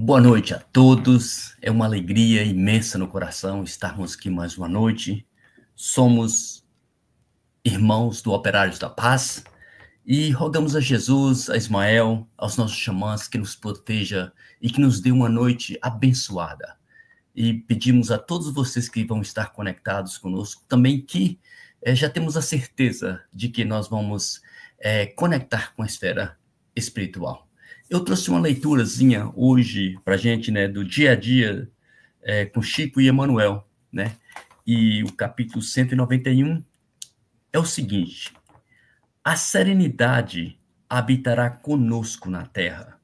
Boa noite a todos. É uma alegria imensa no coração estarmos aqui mais uma noite. Somos irmãos do Operários da Paz e rogamos a Jesus, a Ismael, aos nossos xamãs que nos proteja e que nos dê uma noite abençoada. E pedimos a todos vocês que vão estar conectados conosco também que já temos a certeza de que nós vamos conectar com a esfera espiritual. Eu trouxe uma leiturazinha hoje para a gente, né, do dia a dia com Chico e Emanuel, né? E o capítulo 191 é o seguinte: a serenidade habitará conosco na terra,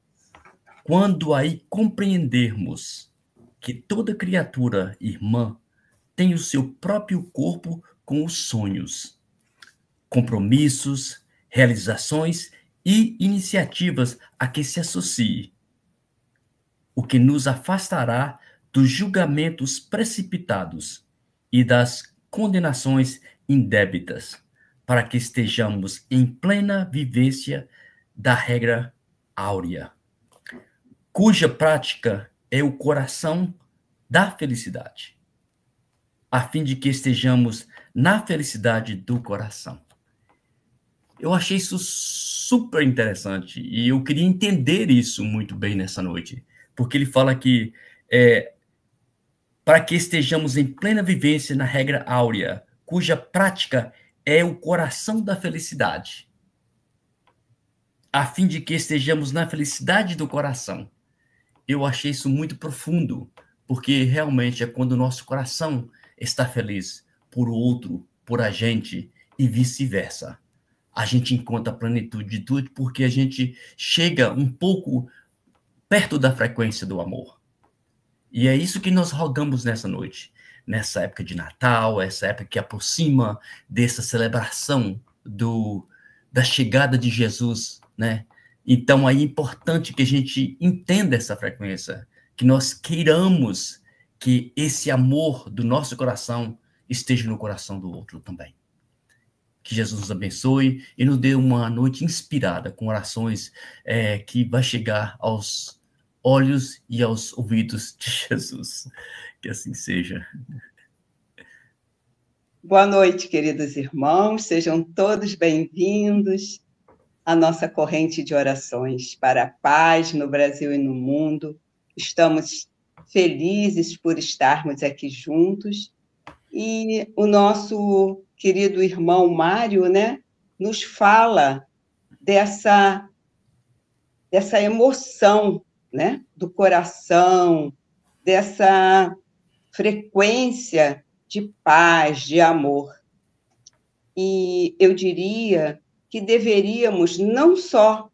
quando aí compreendermos que toda criatura irmã tem o seu próprio corpo com os sonhos, compromissos, realizações e iniciativas a que se associe, o que nos afastará dos julgamentos precipitados e das condenações indébitas, para que estejamos em plena vivência da regra áurea, cuja prática é o coração da felicidade, a fim de que estejamos na felicidade do coração. Eu achei isso super interessante e eu queria entender isso muito bem nessa noite, porque ele fala que para que estejamos em plena vivência na regra áurea, cuja prática é o coração da felicidade, a fim de que estejamos na felicidade do coração. Eu achei isso muito profundo, porque realmente é quando o nosso coração está feliz por outro, por a gente e vice-versa. A gente encontra a plenitude de tudo porque a gente chega um pouco perto da frequência do amor. E é isso que nós rogamos nessa noite, nessa época de Natal, essa época que aproxima dessa celebração da chegada de Jesus, né? Então, aí é importante que a gente entenda essa frequência, que nós queiramos que esse amor do nosso coração esteja no coração do outro também. Que Jesus nos abençoe e nos dê uma noite inspirada, com orações que vai chegar aos olhos e aos ouvidos de Jesus. Que assim seja. Boa noite, queridos irmãos, sejam todos bem-vindos à nossa corrente de orações para a paz no Brasil e no mundo. Estamos felizes por estarmos aqui juntos e o nosso querido irmão Mário, né, nos fala dessa emoção, né, do coração, dessa frequência de paz, de amor. E eu diria que deveríamos, não só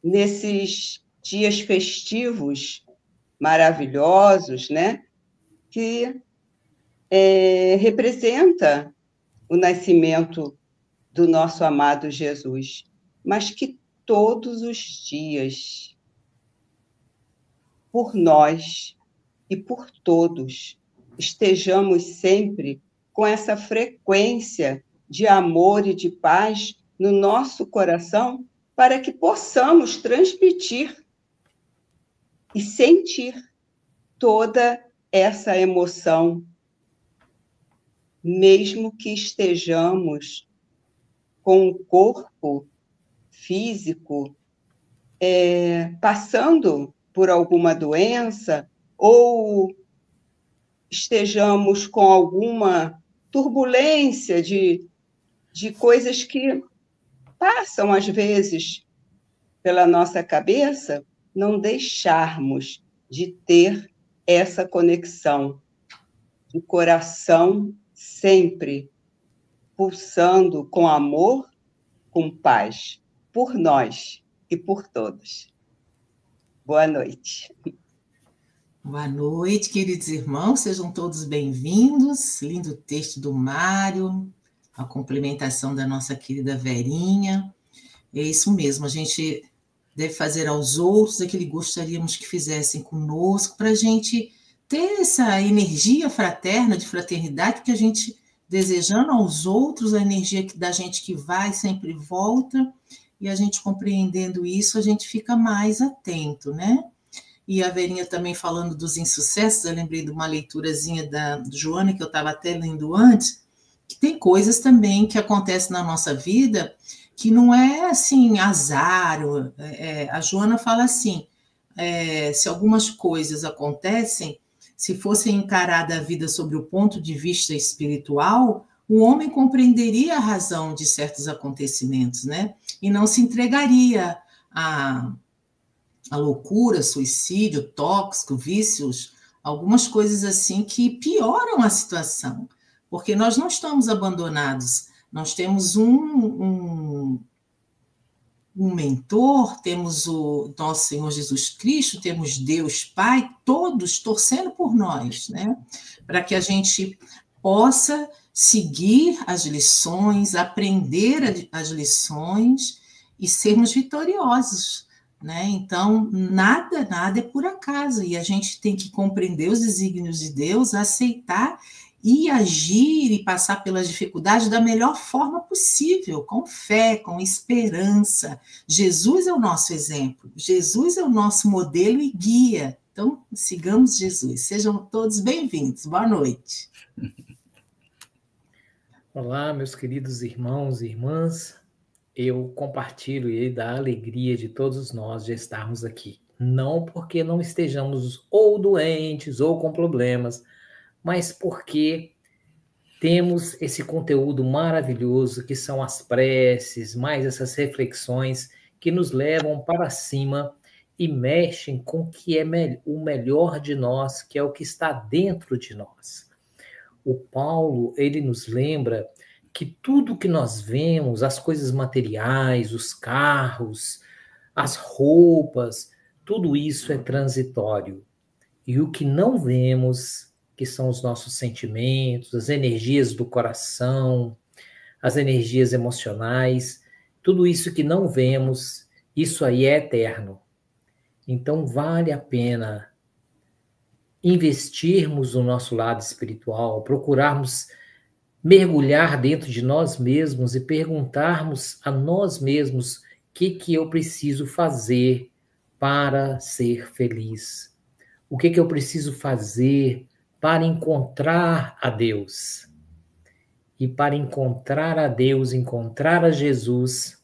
nesses dias festivos maravilhosos, né, que representa o nascimento do nosso amado Jesus, mas que todos os dias, por nós e por todos, estejamos sempre com essa frequência de amor e de paz no nosso coração, para que possamos transmitir e sentir toda essa emoção, mesmo que estejamos com o corpo físico passando por alguma doença ou estejamos com alguma turbulência de coisas que passam, às vezes, pela nossa cabeça, não deixarmos de ter essa conexão de coração sempre pulsando com amor, com paz, por nós e por todos. Boa noite. Boa noite, queridos irmãos, sejam todos bem-vindos. Lindo texto do Mário, a complementação da nossa querida Verinha. É isso mesmo, a gente deve fazer aos outros aquilo que gostaríamos que fizessem conosco, para a gente ter essa energia fraterna, de fraternidade, porque a gente, desejando aos outros a energia da gente que vai, sempre volta, e a gente compreendendo isso, a gente fica mais atento, né? e a Verinha também falando dos insucessos, eu lembrei de uma leiturazinha da Joana, que eu estava até lendo antes, que tem coisas também que acontecem na nossa vida que não é assim, azar. A Joana fala assim, se algumas coisas acontecem, se fosse encarada a vida sobre o ponto de vista espiritual, o homem compreenderia a razão de certos acontecimentos, né? E não se entregaria a loucura, suicídio, tóxico, vícios, algumas coisas assim que pioram a situação, porque nós não estamos abandonados, nós temos um mentor, temos o nosso Senhor Jesus Cristo, temos Deus Pai, todos torcendo por nós, né? Para que a gente possa seguir as lições, aprender as lições e sermos vitoriosos, né? Então, nada é por acaso, e a gente tem que compreender os desígnios de Deus, aceitar e agir e passar pelas dificuldades da melhor forma possível, com fé, com esperança. Jesus é o nosso exemplo, Jesus é o nosso modelo e guia. Então, sigamos Jesus. Sejam todos bem-vindos. Boa noite. Olá, meus queridos irmãos e irmãs. Eu compartilho da alegria de todos nós de estarmos aqui. Não porque não estejamos ou doentes ou com problemas, mas porque temos esse conteúdo maravilhoso que são as preces, mais essas reflexões que nos levam para cima e mexem com o que é o melhor de nós, que é o que está dentro de nós. O Paulo, ele nos lembra que tudo que nós vemos, as coisas materiais, os carros, as roupas, tudo isso é transitório. E o que não vemos, que são os nossos sentimentos, as energias do coração, as energias emocionais, tudo isso que não vemos, isso aí é eterno. Então vale a pena investirmos no nosso lado espiritual, procurarmos mergulhar dentro de nós mesmos e perguntarmos a nós mesmos o que eu preciso fazer para ser feliz. O que eu preciso fazer para encontrar a Deus. E para encontrar a Deus, encontrar a Jesus,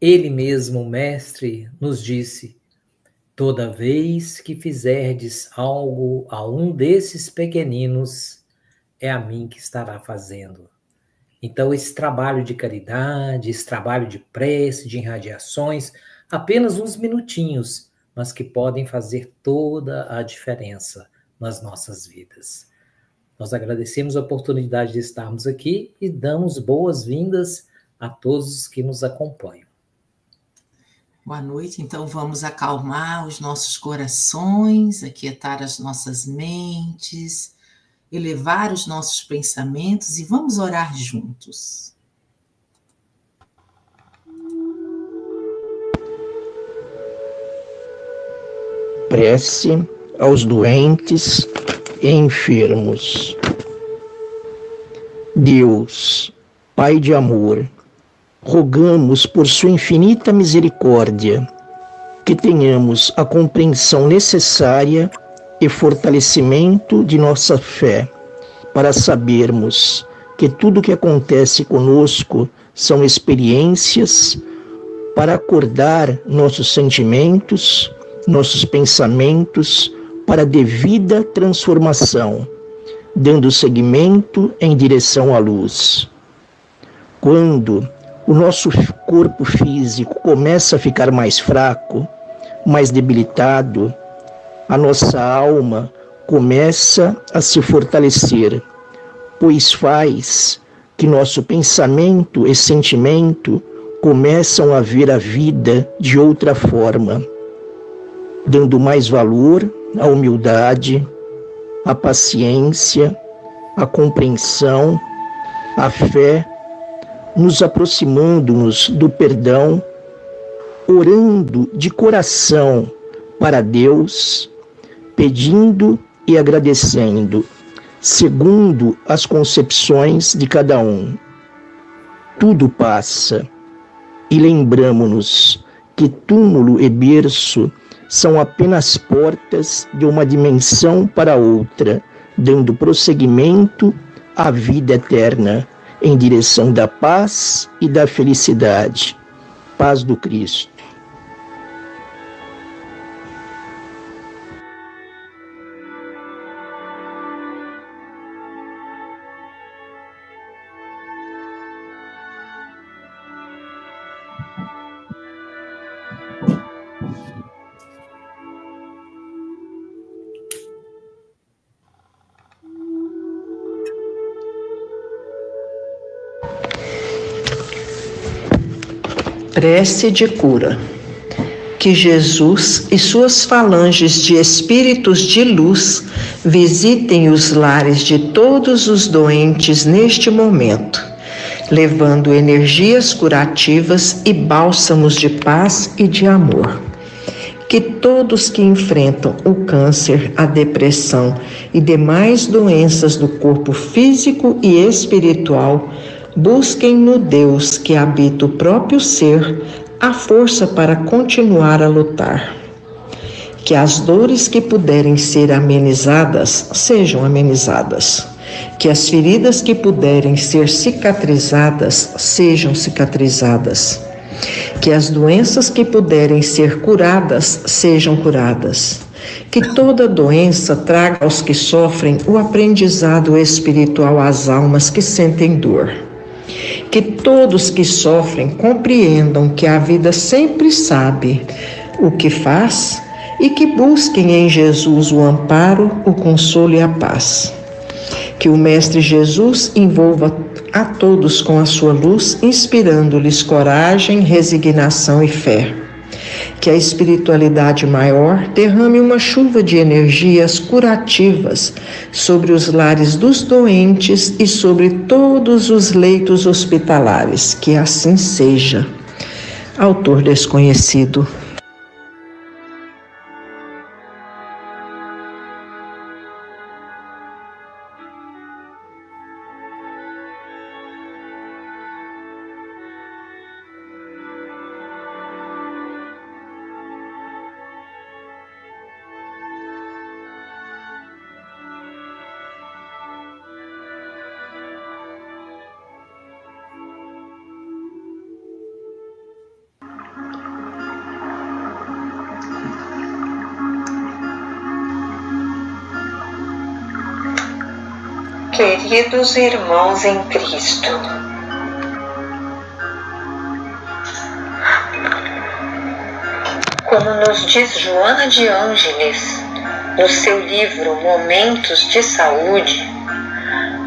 Ele mesmo, o Mestre, nos disse: toda vez que fizerdes algo a um desses pequeninos, é a mim que estará fazendo. Então, esse trabalho de caridade, esse trabalho de prece, de irradiações, apenas uns minutinhos, mas que podem fazer toda a diferença nas nossas vidas. Nós agradecemos a oportunidade de estarmos aqui e damos boas-vindas a todos os que nos acompanham. Boa noite, então vamos acalmar os nossos corações, aquietar as nossas mentes, elevar os nossos pensamentos e vamos orar juntos. Prece aos doentes e enfermos. Deus, Pai de amor, rogamos por sua infinita misericórdia que tenhamos a compreensão necessária e fortalecimento de nossa fé, para sabermos que tudo que acontece conosco são experiências para acordar nossos sentimentos, nossos pensamentos para a devida transformação, dando seguimento em direção à luz. Quando o nosso corpo físico começa a ficar mais fraco, mais debilitado, a nossa alma começa a se fortalecer, pois faz que nosso pensamento e sentimento começam a ver a vida de outra forma, dando mais valor à humildade, à paciência, à compreensão, à fé, nos aproximando-nos do perdão, orando de coração para Deus, pedindo e agradecendo, segundo as concepções de cada um. Tudo passa, e lembramo-nos que túmulo e berço são apenas portas de uma dimensão para outra, dando prosseguimento à vida eterna, em direção da paz e da felicidade. Paz do Cristo. Prece de cura. Que Jesus e suas falanges de espíritos de luz visitem os lares de todos os doentes neste momento, levando energias curativas e bálsamos de paz e de amor. Que todos que enfrentam o câncer, a depressão e demais doenças do corpo físico e espiritual busquem no Deus que habita o próprio ser a força para continuar a lutar. Que as dores que puderem ser amenizadas, sejam amenizadas. Que as feridas que puderem ser cicatrizadas, sejam cicatrizadas. Que as doenças que puderem ser curadas, sejam curadas. Que toda doença traga aos que sofrem o aprendizado espiritual às almas que sentem dor. Que todos que sofrem compreendam que a vida sempre sabe o que faz e que busquem em Jesus o amparo, o consolo e a paz. Que o Mestre Jesus envolva a todos com a sua luz, inspirando-lhes coragem, resignação e fé. Que a espiritualidade maior derrame uma chuva de energias curativas sobre os lares dos doentes e sobre todos os leitos hospitalares. Que assim seja. Autor desconhecido. Queridos irmãos em Cristo, como nos diz Joana de Ângeles no seu livro Momentos de Saúde,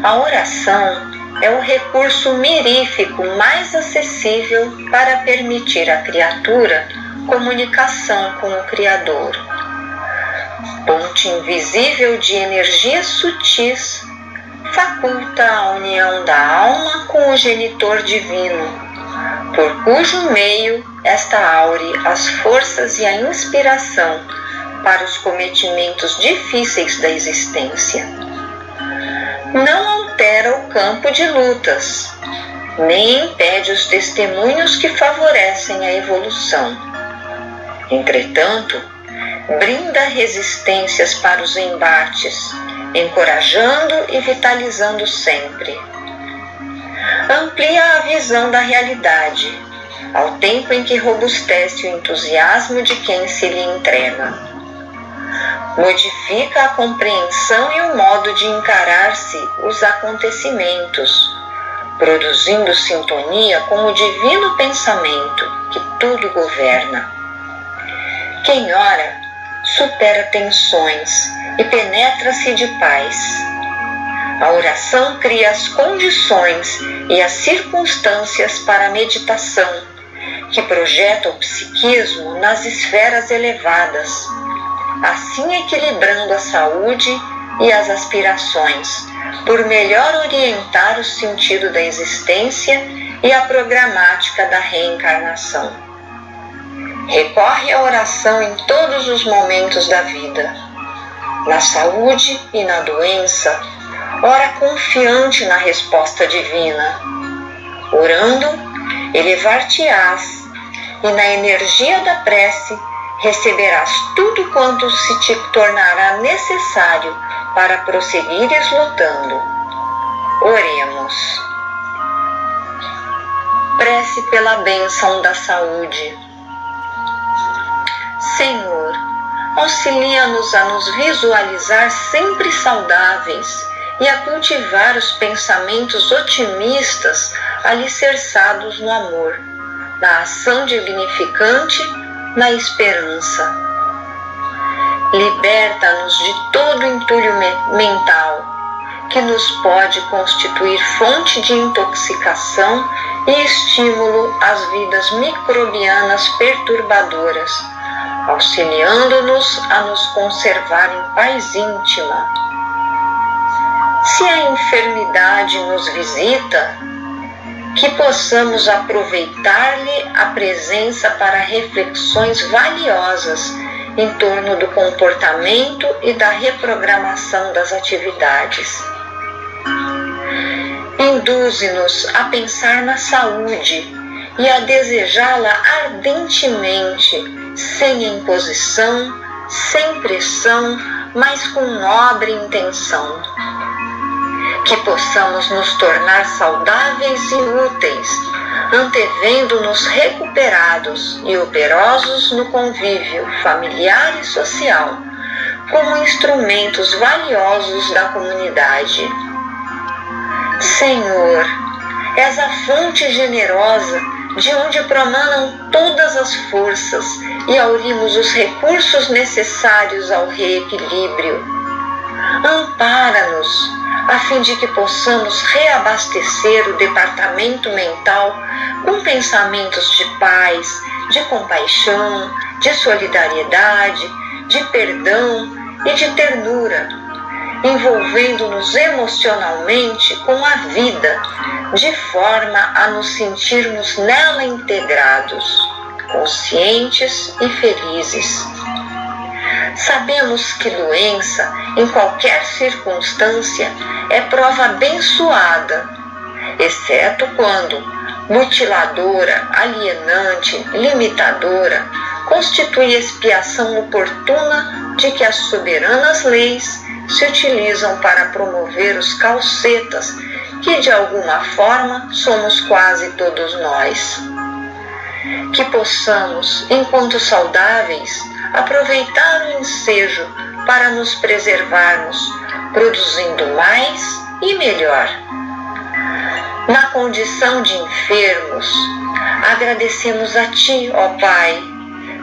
a oração é o recurso mirífico mais acessível para permitir à criatura comunicação com o Criador. Ponte invisível de energias sutis, faculta a união da alma com o genitor divino, por cujo meio esta aure as forças e a inspiração para os cometimentos difíceis da existência. Não altera o campo de lutas, nem impede os testemunhos que favorecem a evolução. Entretanto, brinda resistências para os embates, encorajando e vitalizando sempre. Amplia a visão da realidade, ao tempo em que robustece o entusiasmo de quem se lhe entrega. Modifica a compreensão e o modo de encarar-se os acontecimentos, produzindo sintonia com o divino pensamento que tudo governa. Quem ora, supera tensões e penetra-se de paz. A oração cria as condições e as circunstâncias para a meditação, que projeta o psiquismo nas esferas elevadas, assim equilibrando a saúde e as aspirações, por melhor orientar o sentido da existência e a programática da reencarnação. Recorre à oração em todos os momentos da vida. Na saúde e na doença, ora confiante na resposta divina. Orando, elevar-te-ás, e na energia da prece, receberás tudo quanto se te tornará necessário para prosseguires lutando. Oremos. Prece pela bênção da saúde. Senhor, auxilia-nos a nos visualizar sempre saudáveis e a cultivar os pensamentos otimistas alicerçados no amor, na ação dignificante, na esperança. Liberta-nos de todo entulho mental que nos pode constituir fonte de intoxicação e estímulo às vidas microbianas perturbadoras, auxiliando-nos a nos conservar em paz íntima. Se a enfermidade nos visita, que possamos aproveitar-lhe a presença para reflexões valiosas em torno do comportamento e da reprogramação das atividades. Induze-nos a pensar na saúde e a desejá-la ardentemente, sem imposição, sem pressão, mas com nobre intenção. Que possamos nos tornar saudáveis e úteis, antevendo-nos recuperados e operosos no convívio familiar e social, como instrumentos valiosos da comunidade. Senhor, és a fonte generosa de onde promanam todas as forças e aurimos os recursos necessários ao reequilíbrio. Ampara-nos, a fim de que possamos reabastecer o departamento mental com pensamentos de paz, de compaixão, de solidariedade, de perdão e de ternura, envolvendo-nos emocionalmente com a vida, de forma a nos sentirmos nela integrados, conscientes e felizes. Sabemos que doença, em qualquer circunstância, é prova abençoada, exceto quando mutiladora, alienante, limitadora, constitui expiação oportuna de que as soberanas leis se utilizam para promover os causetas que de alguma forma somos quase todos nós. Que possamos, enquanto saudáveis, aproveitar o ensejo para nos preservarmos, produzindo mais e melhor. Na condição de enfermos, agradecemos a Ti, ó Pai,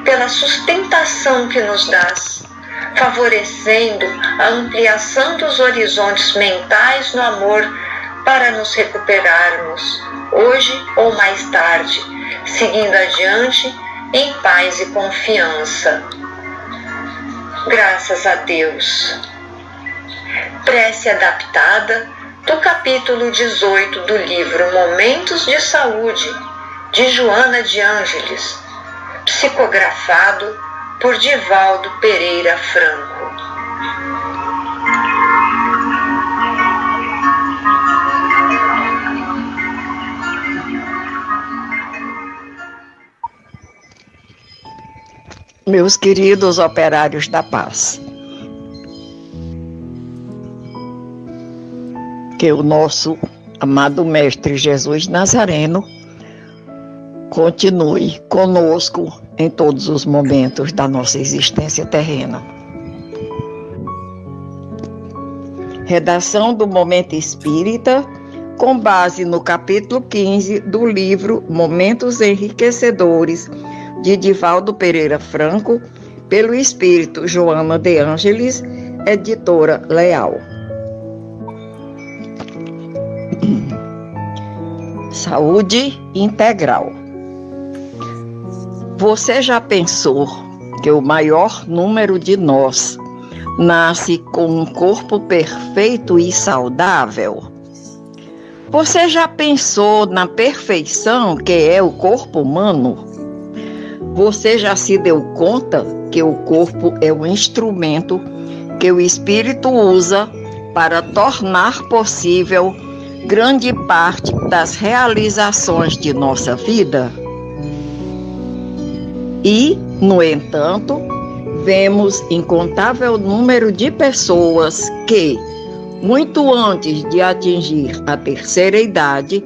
pela sustentação que nos dás, favorecendo a ampliação dos horizontes mentais no amor para nos recuperarmos, hoje ou mais tarde, seguindo adiante em paz e confiança. Graças a Deus. Prece adaptada do capítulo 18 do livro Momentos de Saúde, de Joana de Ângeles, psicografado por Divaldo Pereira Franco. Meus queridos operários da paz, que o nosso amado Mestre Jesus Nazareno continue conosco em todos os momentos da nossa existência terrena. Redação do Momento Espírita, com base no capítulo 15 do livro Momentos Enriquecedores, de Divaldo Pereira Franco, pelo Espírito Joana de Ângeles, editora Leal. Saúde integral. Você já pensou que o maior número de nós nasce com um corpo perfeito e saudável? Você já pensou na perfeição que é o corpo humano? Você já se deu conta que o corpo é um instrumento que o Espírito usa para tornar possível grande parte das realizações de nossa vida? E, no entanto, vemos incontável número de pessoas que, muito antes de atingir a terceira idade,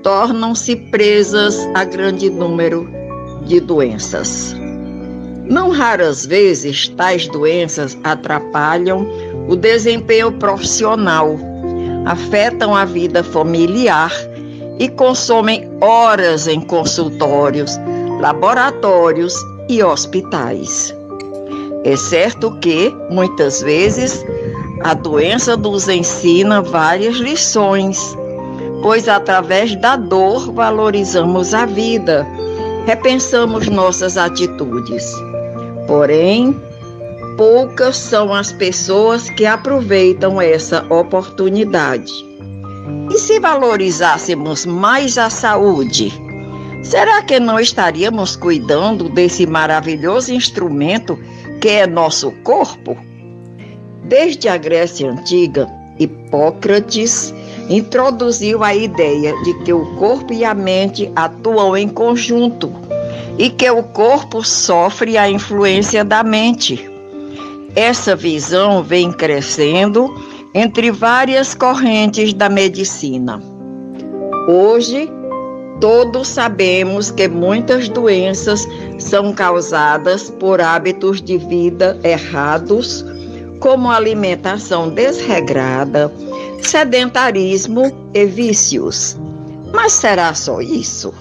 tornam-se presas a grande número de doenças. Não raras vezes, tais doenças atrapalham o desempenho profissional, afetam a vida familiar e consomem horas em consultórios, laboratórios e hospitais. É certo que, muitas vezes, a doença nos ensina várias lições, pois através da dor valorizamos a vida, repensamos nossas atitudes. Porém, poucas são as pessoas que aproveitam essa oportunidade. E se valorizássemos mais a saúde, será que não estaríamos cuidando desse maravilhoso instrumento que é nosso corpo? Desde a Grécia Antiga, Hipócrates introduziu a ideia de que o corpo e a mente atuam em conjunto e que o corpo sofre a influência da mente. Essa visão vem crescendo entre várias correntes da medicina. Hoje, todos sabemos que muitas doenças são causadas por hábitos de vida errados, como alimentação desregrada, sedentarismo e vícios. Mas será só isso?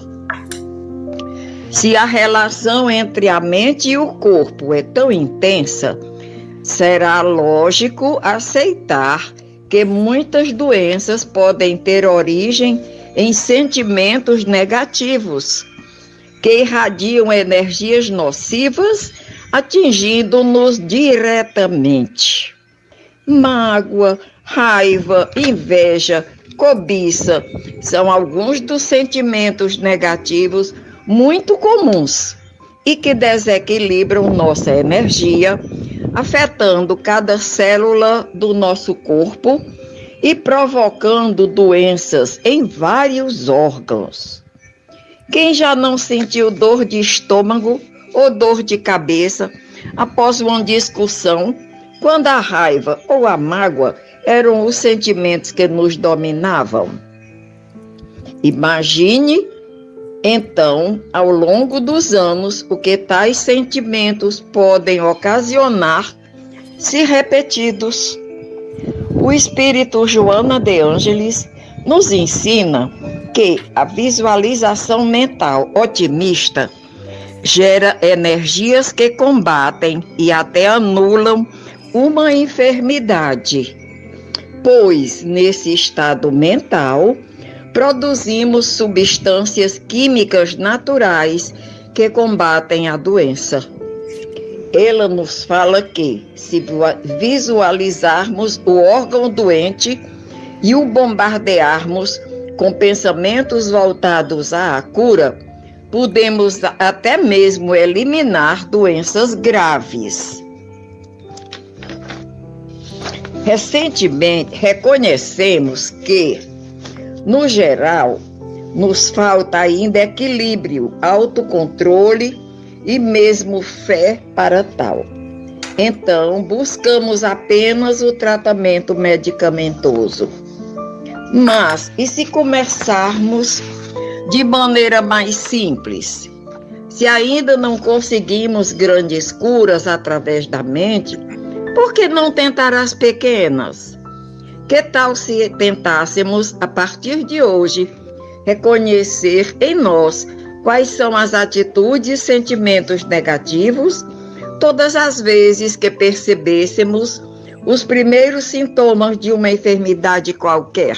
Se a relação entre a mente e o corpo é tão intensa, será lógico aceitar que muitas doenças podem ter origem em sentimentos negativos, que irradiam energias nocivas, atingindo-nos diretamente. Mágoa, raiva, inveja, cobiça são alguns dos sentimentos negativos muito comuns e que desequilibram nossa energia, afetando cada célula do nosso corpo e provocando doenças em vários órgãos. Quem já não sentiu dor de estômago ou dor de cabeça após uma discussão, quando a raiva ou a mágoa eram os sentimentos que nos dominavam? Imagine, então, ao longo dos anos, o que tais sentimentos podem ocasionar se repetidos. O espírito Joana de Ângeles nos ensina que a visualização mental otimista gera energias que combatem e até anulam uma enfermidade, pois nesse estado mental produzimos substâncias químicas naturais que combatem a doença. Ela nos fala que, se visualizarmos o órgão doente e o bombardearmos com pensamentos voltados à cura, podemos até mesmo eliminar doenças graves. Recentemente, reconhecemos que, no geral, nos falta ainda equilíbrio, autocontrole e mesmo fé para tal. Então, buscamos apenas o tratamento medicamentoso. Mas, e se começarmos de maneira mais simples? Se ainda não conseguimos grandes curas através da mente, por que não tentar as pequenas? Que tal se tentássemos, a partir de hoje, reconhecer em nós quais são as atitudes e sentimentos negativos todas as vezes que percebêssemos os primeiros sintomas de uma enfermidade qualquer?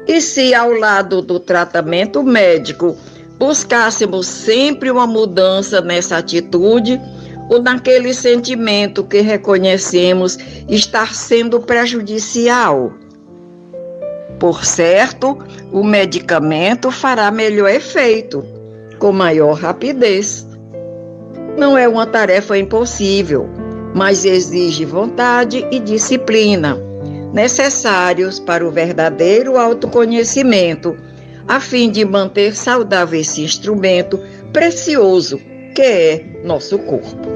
E se, ao lado do tratamento médico, buscássemos sempre uma mudança nessa atitude ou naquele sentimento que reconhecemos estar sendo prejudicial? Por certo, o medicamento fará melhor efeito, com maior rapidez. Não é uma tarefa impossível, mas exige vontade e disciplina, necessários para o verdadeiro autoconhecimento, a fim de manter saudável esse instrumento precioso que é nosso corpo.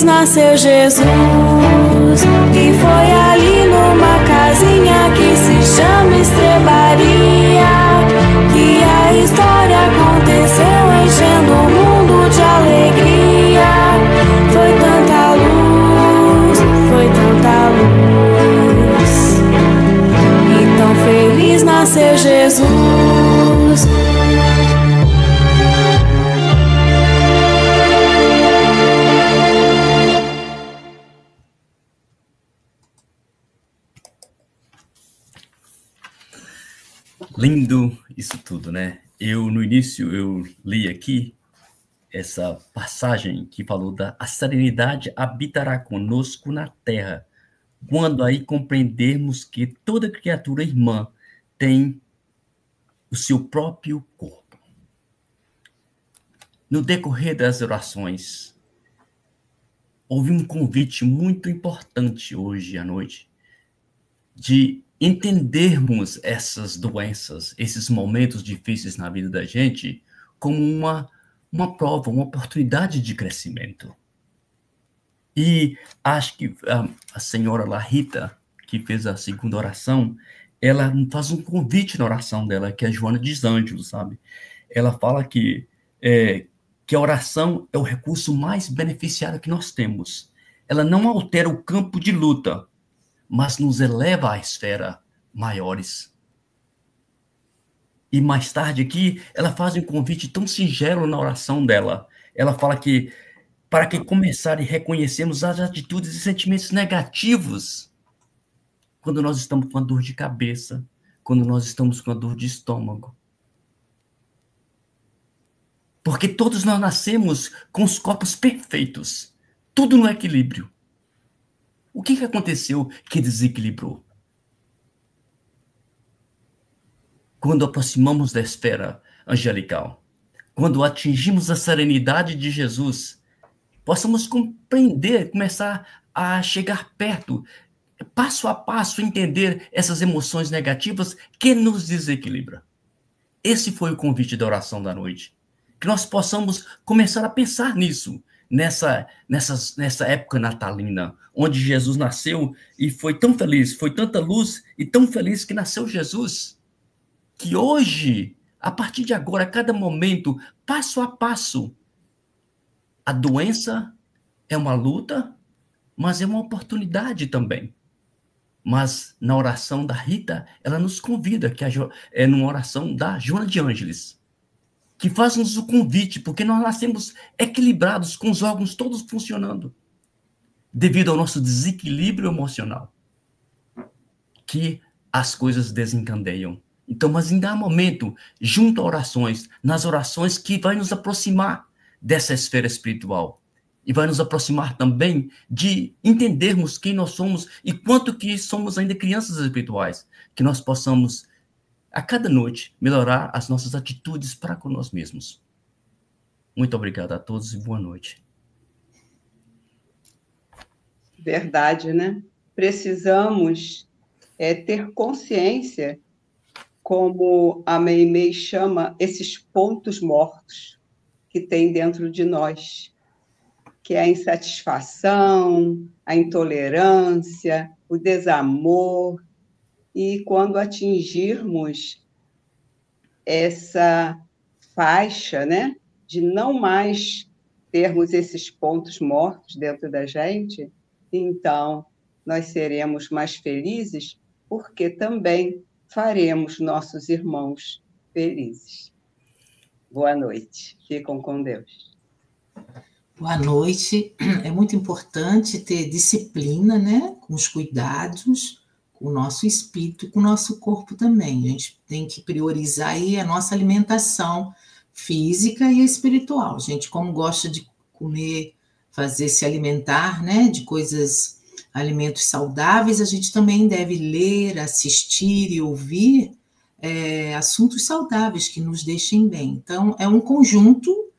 Nasceu Jesus, e foi ali numa casinha que se chama Estrebaria, que a história aconteceu enchendo o mundo de alegria. Foi tanta luz, foi tanta luz, e tão feliz nasceu Jesus. Lindo isso tudo, né? No início, eu li aqui essa passagem que falou a serenidade habitará conosco na terra, quando aí compreendermos que toda criatura irmã tem o seu próprio corpo. No decorrer das orações, houve um convite muito importante hoje à noite, de entendermos essas doenças, esses momentos difíceis na vida da gente, como uma prova, uma oportunidade de crescimento. E acho que a senhora Larita, que fez a segunda oração, ela faz um convite na oração dela, que é a Joana dos Ângelos, sabe? Ela fala que a oração é o recurso mais beneficiário que nós temos. Ela não altera o campo de luta, mas nos eleva à esfera maiores. E mais tarde aqui, ela faz um convite tão singelo na oração dela. Ela fala que, para que começar a reconhecermos as atitudes e sentimentos negativos, quando nós estamos com a dor de cabeça, quando nós estamos com a dor de estômago. Porque todos nós nascemos com os corpos perfeitos, tudo no equilíbrio. O que aconteceu que desequilibrou? Quando aproximamos da esfera angelical, quando atingimos a serenidade de Jesus, possamos compreender, começar a chegar perto, passo a passo, entender essas emoções negativas que nos desequilibram. Esse foi o convite da oração da noite. Que nós possamos começar a pensar nisso, nessa época natalina, onde Jesus nasceu e foi tão feliz, foi tanta luz e tão feliz que nasceu Jesus, que hoje, a partir de agora, a cada momento, passo a passo, a doença é uma luta, mas é uma oportunidade também. Mas na oração da Rita, ela nos convida, que é numa oração da Joana de Ângeles, que faz-nos o convite, porque nós nascemos equilibrados, com os órgãos todos funcionando, devido ao nosso desequilíbrio emocional, que as coisas desencandeiam. Então, mas ainda há momento, junto a orações, nas orações que vai nos aproximar dessa esfera espiritual, e vai nos aproximar também de entendermos quem nós somos e quanto que somos ainda crianças espirituais, que nós possamos a cada noite, melhorar as nossas atitudes para com nós mesmos. Muito obrigado a todos e boa noite. Verdade, né? Precisamos ter consciência, como a Meimei chama, esses pontos mortos que tem dentro de nós, que é a insatisfação, a intolerância, o desamor. E quando atingirmos essa faixa, né, de não mais termos esses pontos mortos dentro da gente, então nós seremos mais felizes, porque também faremos nossos irmãos felizes. Boa noite. Ficam com Deus. Boa noite. É muito importante ter disciplina, né, com os cuidados, com o nosso espírito e com o nosso corpo também. A gente tem que priorizar aí a nossa alimentação física e espiritual. A gente, como gosta de comer, se alimentar, né, de alimentos saudáveis, a gente também deve ler, assistir e ouvir assuntos saudáveis que nos deixem bem. Então, é um conjunto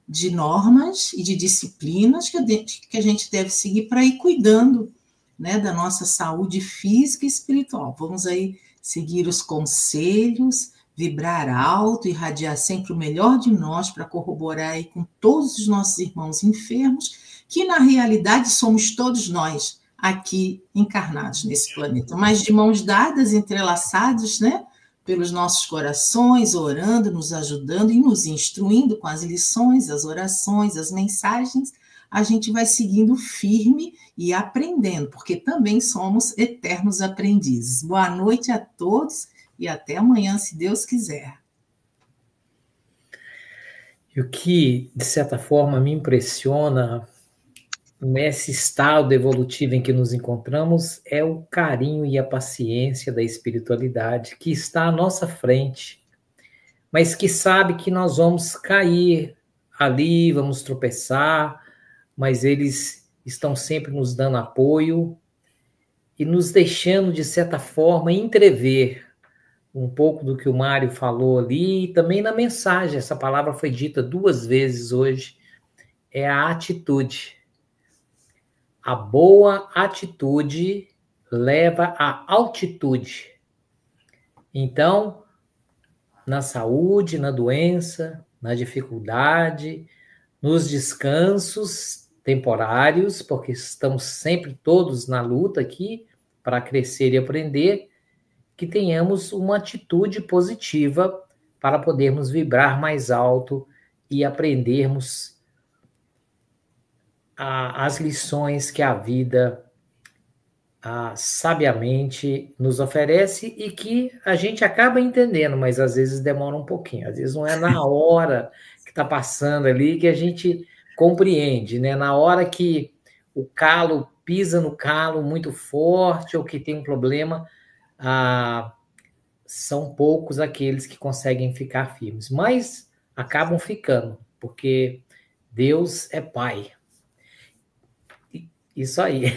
de normas e de disciplinas que a gente deve seguir para ir cuidando, né, da nossa saúde física e espiritual. Vamos aí seguir os conselhos, vibrar alto, irradiar sempre o melhor de nós para corroborar aí com todos os nossos irmãos enfermos, que na realidade somos todos nós aqui encarnados nesse planeta, mas de mãos dadas, entrelaçados, né, pelos nossos corações, orando, nos ajudando e nos instruindo com as lições, as orações, as mensagens. A gente vai seguindo firme e aprendendo, porque também somos eternos aprendizes. Boa noite a todos e até amanhã, se Deus quiser. E o que, de certa forma, me impressiona nesse estado evolutivo em que nos encontramos é o carinho e a paciência da espiritualidade que está à nossa frente, mas que sabe que nós vamos cair ali, vamos tropeçar, mas eles estão sempre nos dando apoio e nos deixando, de certa forma, entrever um pouco do que o Mário falou ali, e também na mensagem. Essa palavra foi dita 2 vezes hoje, é a atitude. A boa atitude leva à altitude. Então, na saúde, na doença, na dificuldade, nos descansos temporários, porque estamos sempre todos na luta aqui para crescer e aprender, que tenhamos uma atitude positiva para podermos vibrar mais alto e aprendermos as lições que a vida sabiamente nos oferece e que a gente acaba entendendo, mas às vezes demora um pouquinho. Às vezes não é na hora que está passando ali que a gente compreende, né? Na hora que o calo pisa no calo muito forte ou que tem um problema, são poucos aqueles que conseguem ficar firmes, mas acabam ficando, porque Deus é Pai. Isso aí.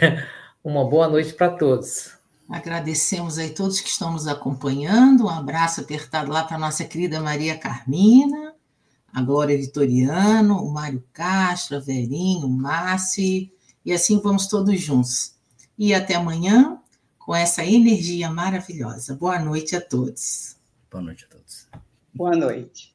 Uma boa noite para todos. Agradecemos aí todos que estão nos acompanhando. Um abraço apertado lá para a nossa querida Maria Carmina, a Glória Vitoriano, o Mário Castro, a Verinho, o Márcio, e assim vamos todos juntos. E até amanhã com essa energia maravilhosa. Boa noite a todos. Boa noite a todos. Boa noite.